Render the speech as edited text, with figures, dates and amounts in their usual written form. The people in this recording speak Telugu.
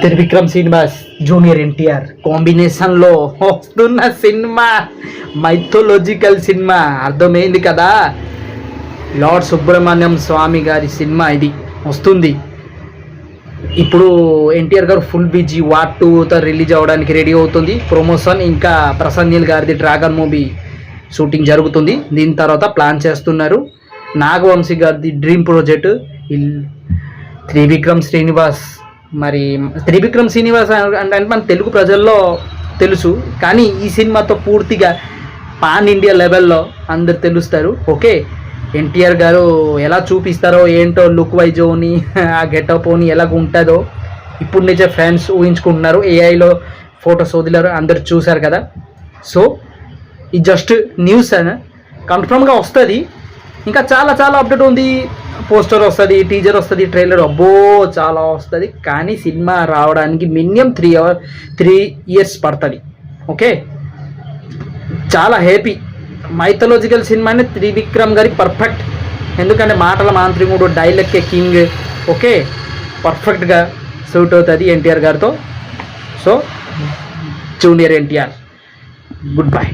త్రివిక్రమ్ శ్రీనివాస్ జూనియర్ ఎన్టీఆర్ కాంబినేషన్లో వస్తున్న సినిమా మైథోలాజికల్ సినిమా అర్థమైంది కదా. లార్డ్ సుబ్రహ్మణ్యం స్వామి గారి సినిమా ఇది వస్తుంది. ఇప్పుడు ఎన్టీఆర్ గారు ఫుల్ బిజీ వార్ 2తో రిలీజ్ అవ్వడానికి రెడీ అవుతుంది. ప్రమోషన్ ఇంకా ప్రశాంత్ నీల్ గారిది డ్రాగన్ మూవీ షూటింగ్ జరుగుతుంది. దీని తర్వాత ప్లాన్ చేస్తున్నారు. నాగవంశీ గారిది డ్రీమ్ ప్రాజెక్ట్ త్రివిక్రమ్ శ్రీనివాస్. మరి త్రివిక్రమ్ శ్రీనివాస్ అంటే మన తెలుగు ప్రజల్లో తెలుసు, కానీ ఈ సినిమాతో పూర్తిగా పాన్ ఇండియా లెవెల్లో అందరు తెలుస్తారు. ఓకే, ఎన్టీఆర్ గారు ఎలా చూపిస్తారో ఏంటో లుక్ వైజోని ఆ గెటప్ అని ఎలాగ ఉంటుందో ఇప్పుడు నుంచే ఫ్యాన్స్ ఊహించుకుంటున్నారు. ఏఐలో ఫొటోస్ వదిలారు, అందరు చూశారు కదా. సో ఇది జస్ట్ న్యూస్ అని కన్ఫర్మ్గా వస్తుంది. ఇంకా చాలా చాలా అప్డేట్ ఉంది. పోస్టర్ వస్తుంది, టీజర్ వస్తుంది, ట్రైలర్ అబ్బో చాలా వస్తుంది. కానీ సినిమా రావడానికి మినిమం 3 years పడుతుంది. ఓకే, చాలా హ్యాపీ. మైథలాజికల్ సినిమాని త్రివిక్రమ్ గారి పర్ఫెక్ట్. ఎందుకంటే మాటల మాంత్రికుడు, డైలాగ్ కింగ్. ఓకే, పర్ఫెక్ట్గా సూట్ అవుతుంది ఎన్టీఆర్ గారితో. So junior NTR, good bye.